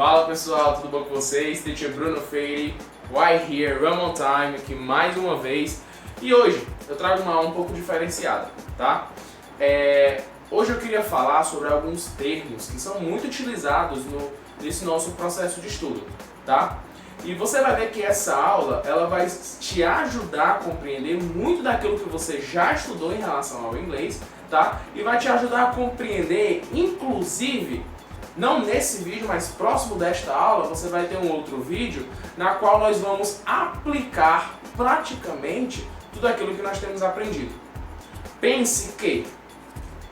Fala pessoal, tudo bom com vocês? Teacher Bruno Freire, Why Here, Run on Time, aqui mais uma vez. E hoje eu trago uma aula um pouco diferenciada, tá? Hoje eu queria falar sobre alguns termos que são muito utilizados nesse nosso processo de estudo, tá? E você vai ver que essa aula ela vai te ajudar a compreender muito daquilo que você já estudou em relação ao inglês, tá? E vai te ajudar a compreender, inclusive, não nesse vídeo, mas próximo desta aula, você vai ter um outro vídeo na qual nós vamos aplicar praticamente tudo aquilo que nós temos aprendido. Pense que,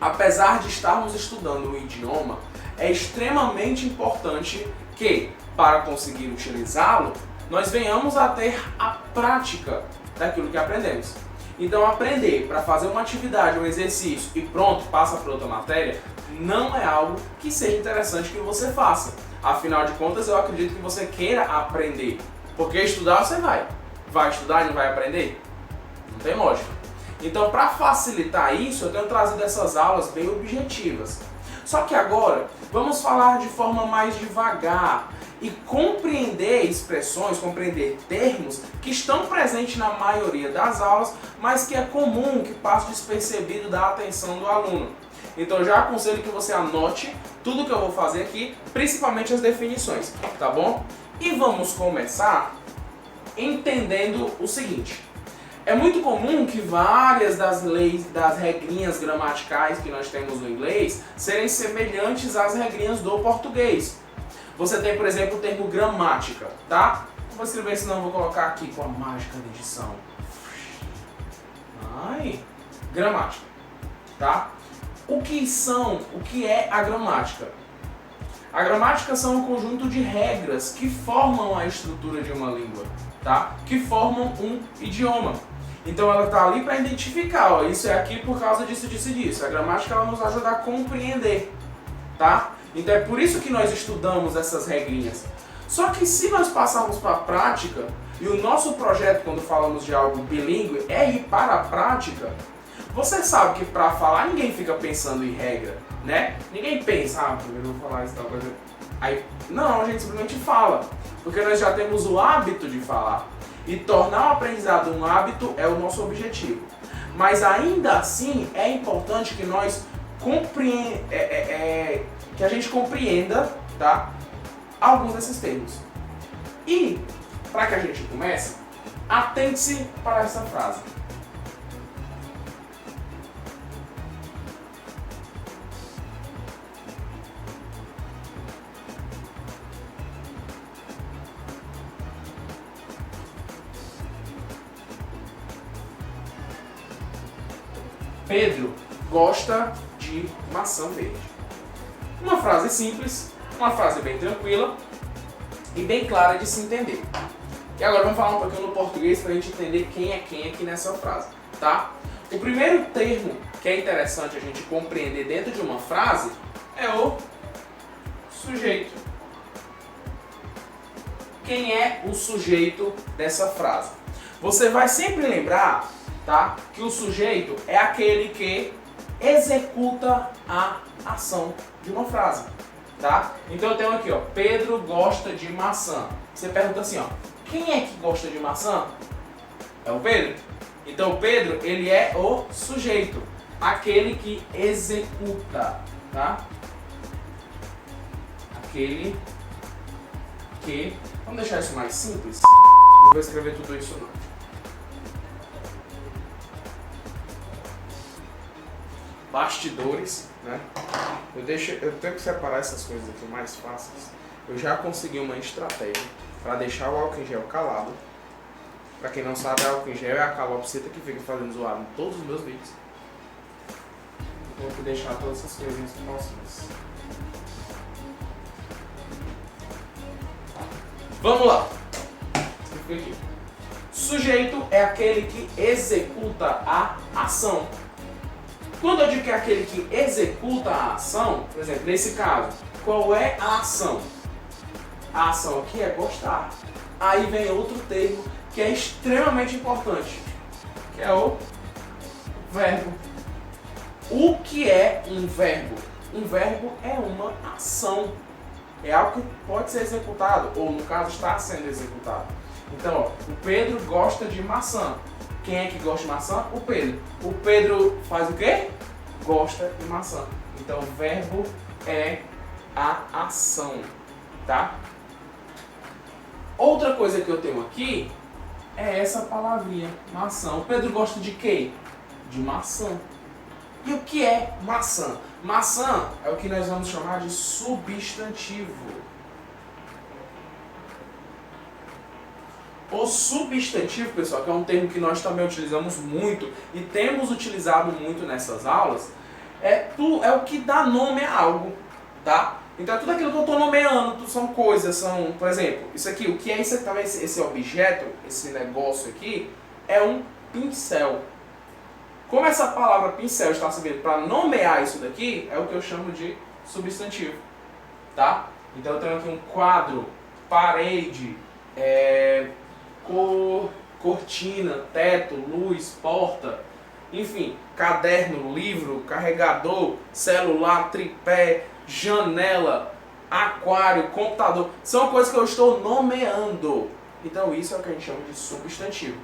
apesar de estarmos estudando o idioma, é extremamente importante que, para conseguir utilizá-lo, nós venhamos a ter a prática daquilo que aprendemos. Então, aprender para fazer uma atividade, um exercício e pronto, passa para outra matéria, não é algo que seja interessante que você faça. Afinal de contas, eu acredito que você queira aprender. Porque estudar você vai. Vai estudar e não vai aprender? Não tem lógica. Então, para facilitar isso, eu tenho trazido essas aulas bem objetivas. Só que agora, vamos falar de forma mais devagar e compreender expressões, compreender termos que estão presentes na maioria das aulas, mas que é comum que passe despercebido da atenção do aluno. Então eu já aconselho que você anote tudo que eu vou fazer aqui, principalmente as definições, tá bom? E vamos começar entendendo o seguinte. É muito comum que várias das leis, das regrinhas gramaticais que nós temos no inglês serem semelhantes às regrinhas do português. Você tem, por exemplo, o termo gramática, tá? Vou escrever, senão eu vou colocar aqui com a mágica da edição. Gramática, tá? O que é a gramática? A gramática são um conjunto de regras que formam a estrutura de uma língua, tá? Que formam um idioma. Então ela está ali para identificar, ó, isso é aqui por causa disso, disso e disso. A gramática ela nos ajuda a compreender, tá? Então é por isso que nós estudamos essas regrinhas. Só que se nós passarmos para a prática, e o nosso projeto quando falamos de algo bilíngue é ir para a prática, você sabe que para falar ninguém fica pensando em regra, né? Ninguém pensa, primeiro eu vou falar isso, tal coisa. Aí, não, a gente simplesmente fala, porque nós já temos o hábito de falar. E tornar o aprendizado um hábito é o nosso objetivo. Mas ainda assim é importante que nós que a gente compreenda, tá, alguns desses termos. E, para que a gente comece, atente-se para essa frase. Pedro gosta de maçã verde. Uma frase simples, uma frase bem tranquila e bem clara de se entender. E agora vamos falar um pouquinho no português para a gente entender quem é quem aqui nessa frase, tá? O primeiro termo que é interessante a gente compreender dentro de uma frase é o sujeito. Quem é o sujeito dessa frase? Você vai sempre lembrar, tá, que o sujeito é aquele que executa a ação de uma frase, tá? Então eu tenho aqui, ó, Pedro gosta de maçã. Você pergunta assim, ó, quem é que gosta de maçã? É o Pedro. Então o Pedro, ele é o sujeito, aquele que executa, tá? Aquele que... Vamos deixar isso mais simples? Não vou escrever tudo isso não. Bastidores, né? Eu tenho que separar essas coisas aqui mais fáceis. Eu já consegui uma estratégia para deixar o álcool em gel calado. Para quem não sabe, álcool em gel é a calopsita que fica fazendo zoado em todos os meus vídeos. Eu tenho que deixar todas essas coisinhas próximas. Vamos lá. Aqui. Sujeito é aquele que executa a ação. Quando eu digo que é aquele que executa a ação, por exemplo, nesse caso, qual é a ação? A ação aqui é gostar. Aí vem outro termo que é extremamente importante, que é o verbo. O que é um verbo? Um verbo é uma ação. é algo que pode ser executado, ou no caso está sendo executado. Então, ó, o Pedro gosta de maçã. Quem é que gosta de maçã? O Pedro. O Pedro faz o quê? Gosta de maçã. Então, o verbo é a ação, tá? Outra coisa que eu tenho aqui é essa palavrinha, maçã. O Pedro gosta de quê? De maçã. E o que é maçã? Maçã é o que nós vamos chamar de substantivo. O substantivo, pessoal, que é um termo que nós também utilizamos muito e temos utilizado muito nessas aulas, é o que dá nome a algo, tá? Então é tudo aquilo que eu estou nomeando, são coisas, são, por exemplo, isso aqui, o que é isso, também esse objeto, esse negócio aqui, é um pincel. Como essa palavra pincel está servindo para nomear isso daqui, é o que eu chamo de substantivo, tá? Então eu tenho aqui um quadro, parede, cortina, teto, luz, porta, enfim, caderno, livro, carregador, celular, tripé, janela, aquário, computador, são coisas que eu estou nomeando. Então isso é o que a gente chama de substantivo.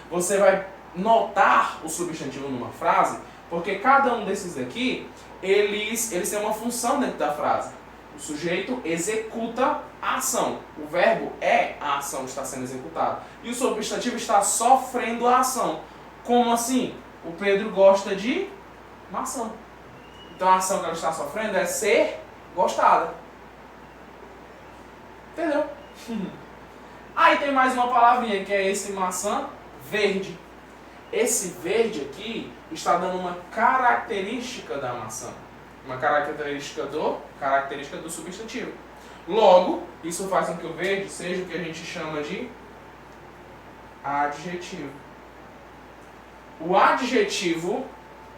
Você vai notar o substantivo numa frase, porque cada um desses aqui, eles têm uma função dentro da frase. O sujeito executa a ação. O verbo é a ação que está sendo executada. E o substantivo está sofrendo a ação. Como assim? O Pedro gosta de maçã. Então a ação que ela está sofrendo é ser gostada. Entendeu? Aí tem mais uma palavrinha que é esse maçã verde. Esse verde aqui está dando uma característica da maçã. Uma característica do substantivo. Logo, isso faz com que o verde seja o que a gente chama de adjetivo. O adjetivo,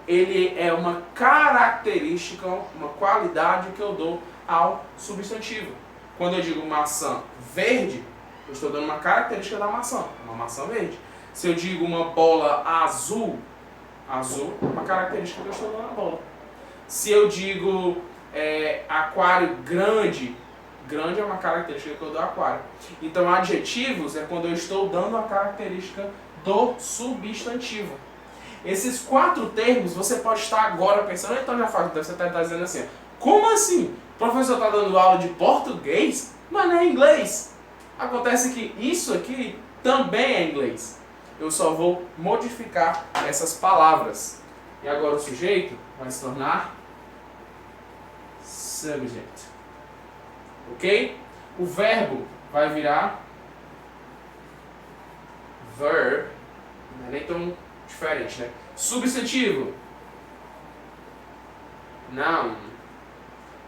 ele é uma característica, uma qualidade que eu dou ao substantivo. Quando eu digo maçã verde, eu estou dando uma característica da maçã, uma maçã verde. Se eu digo uma bola azul, azul é uma característica que eu estou dando à bola. Se eu digo aquário grande, grande é uma característica que eu dou ao aquário. Então adjetivos é quando eu estou dando a característica do substantivo. Esses 4 termos você pode estar agora pensando, então já faz, você está dizendo assim, como assim? O professor está dando aula de português, mas não é inglês. Acontece que isso aqui também é inglês. Eu só vou modificar essas palavras. E agora o sujeito vai se tornar subject. Ok? O verbo vai virar verb. Não é nem tão diferente, né? Substantivo. Noun.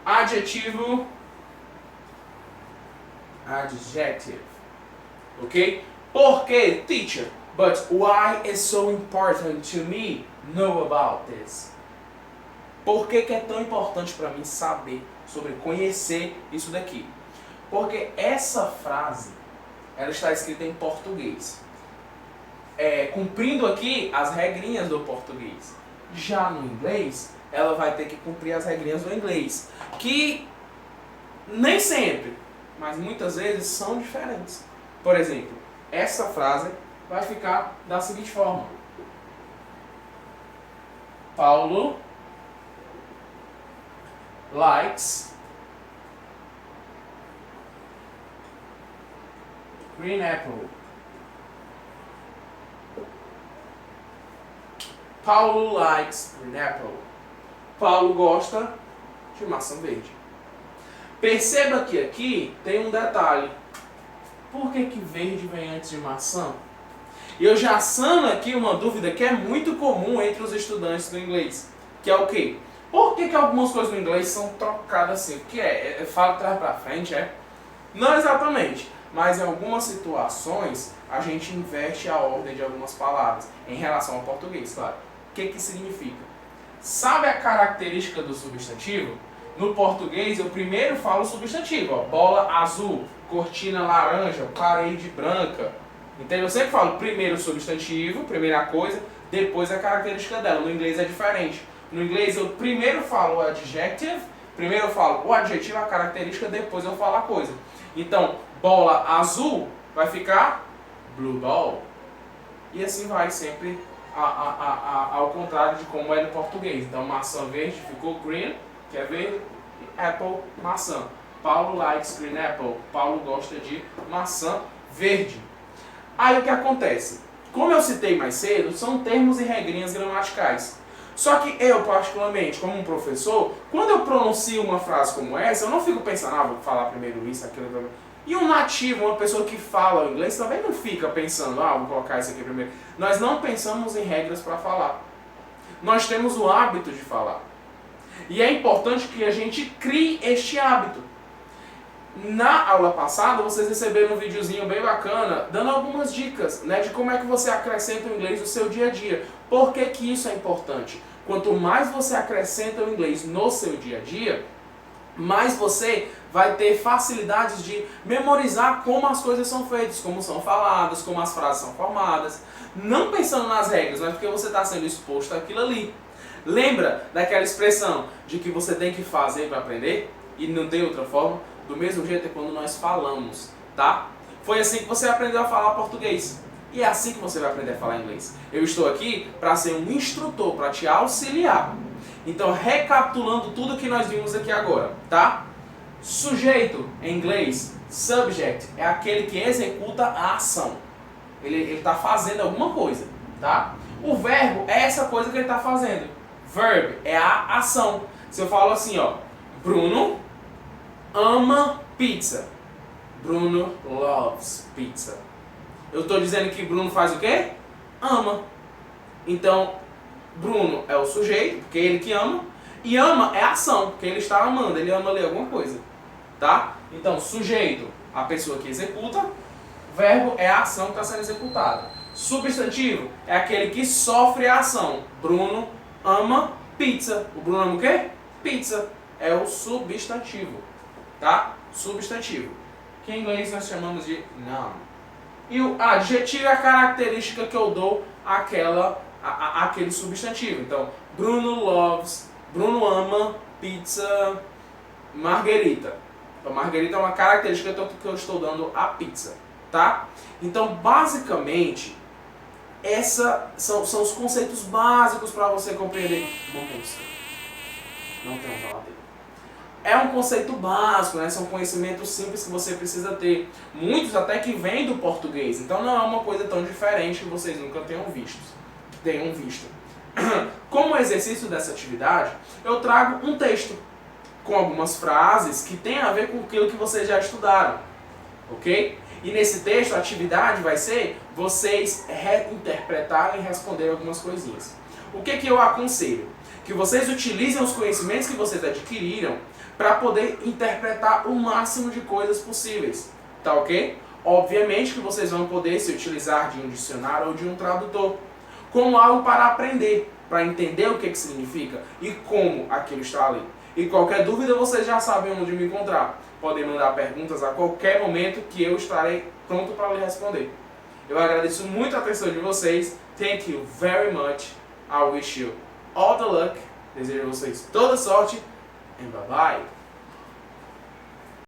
Adjetivo. Adjective. Ok? Por que, teacher? But why is so important to me know about this? Por que é tão importante para mim saber sobre, conhecer isso daqui? Porque essa frase, ela está escrita em português. Cumprindo aqui as regrinhas do português. Já no inglês, ela vai ter que cumprir as regrinhas do inglês. Que nem sempre, mas muitas vezes são diferentes. Por exemplo, essa frase vai ficar da seguinte forma. Paulo likes green apple. Paulo likes green apple. Paulo gosta de maçã verde. Perceba que aqui tem um detalhe. Por que verde vem antes de maçã? E eu já sano aqui uma dúvida que é muito comum entre os estudantes do inglês. Que é o quê? Por que algumas coisas no inglês são trocadas assim? O que é? Fala de trás para frente, é? Não exatamente. Mas em algumas situações, a gente inverte a ordem de algumas palavras. Em relação ao português, claro. O que significa? Sabe a característica do substantivo? No português, eu primeiro falo o substantivo. Ó, bola azul, cortina laranja, parede branca. Então eu sempre falo primeiro o substantivo, primeira coisa, depois a característica dela. No inglês é diferente. No inglês eu primeiro falo o adjective, Primeiro eu falo o adjetivo, a característica, depois eu falo a coisa. Então, bola azul vai ficar blue ball. E assim vai sempre ao contrário de como é no português. Então, maçã verde ficou green, que é verde, e apple, maçã. Paulo likes green apple. Paulo gosta de maçã verde. Aí o que acontece? Como eu citei mais cedo, são termos e regrinhas gramaticais. Só que eu, particularmente, como um professor, quando eu pronuncio uma frase como essa, eu não fico pensando, vou falar primeiro isso, aquilo. E um nativo, uma pessoa que fala o inglês, também não fica pensando, vou colocar isso aqui primeiro. Nós não pensamos em regras para falar. Nós temos o hábito de falar. E é importante que a gente crie este hábito. Na aula passada, vocês receberam um videozinho bem bacana, dando algumas dicas, né, de como é que você acrescenta o inglês no seu dia a dia. Por que que isso é importante? Quanto mais você acrescenta o inglês no seu dia a dia, mais você vai ter facilidades de memorizar como as coisas são feitas, como são faladas, como as frases são formadas. Não pensando nas regras, mas porque você está sendo exposto àquilo ali. Lembra daquela expressão de que você tem que fazer para aprender? E não tem outra forma? Do mesmo jeito é quando nós falamos, tá? Foi assim que você aprendeu a falar português. E é assim que você vai aprender a falar inglês. Eu estou aqui para ser um instrutor, para te auxiliar. Então, recapitulando tudo que nós vimos aqui agora, tá? Sujeito, em inglês, subject, é aquele que executa a ação. Ele está fazendo alguma coisa, tá? O verbo é essa coisa que ele está fazendo. Verb é a ação. Se eu falo assim, Bruno ama pizza. Bruno loves pizza. Eu estou dizendo que Bruno faz o quê? Ama. Então, Bruno é o sujeito, porque é ele que ama. E ama é a ação, porque ele está amando, ele ama ali alguma coisa. Tá? Então, sujeito, a pessoa que executa. Verbo é a ação que está sendo executada. Substantivo é aquele que sofre a ação. Bruno ama pizza. O Bruno ama o quê? Pizza. É o substantivo. Tá? Substantivo. Que em inglês nós chamamos de noun. E o adjetivo é a característica que eu dou àquele substantivo. Então, Bruno ama pizza margherita. Então, margherita é uma característica que eu estou dando à pizza. Tá? Então, basicamente, esses são os conceitos básicos para você compreender. Não tem um geladeira. É um conceito básico, né? São conhecimentos simples que você precisa ter. Muitos até que vêm do português. Então não é uma coisa tão diferente que vocês nunca tenham visto. Como exercício dessa atividade, eu trago um texto com algumas frases que tem a ver com aquilo que vocês já estudaram. Ok? E nesse texto, a atividade vai ser vocês reinterpretarem e responder algumas coisinhas. O que eu aconselho? Que vocês utilizem os conhecimentos que vocês adquiriram para poder interpretar o máximo de coisas possíveis. Tá ok? Obviamente que vocês vão poder se utilizar de um dicionário ou de um tradutor como algo para aprender, para entender o que significa e como aquilo está ali. E qualquer dúvida vocês já sabem onde me encontrar. Podem mandar perguntas a qualquer momento que eu estarei pronto para lhe responder. Eu agradeço muito a atenção de vocês. Thank you very much. I wish you all the luck. Desejo a vocês toda sorte. And bye bye.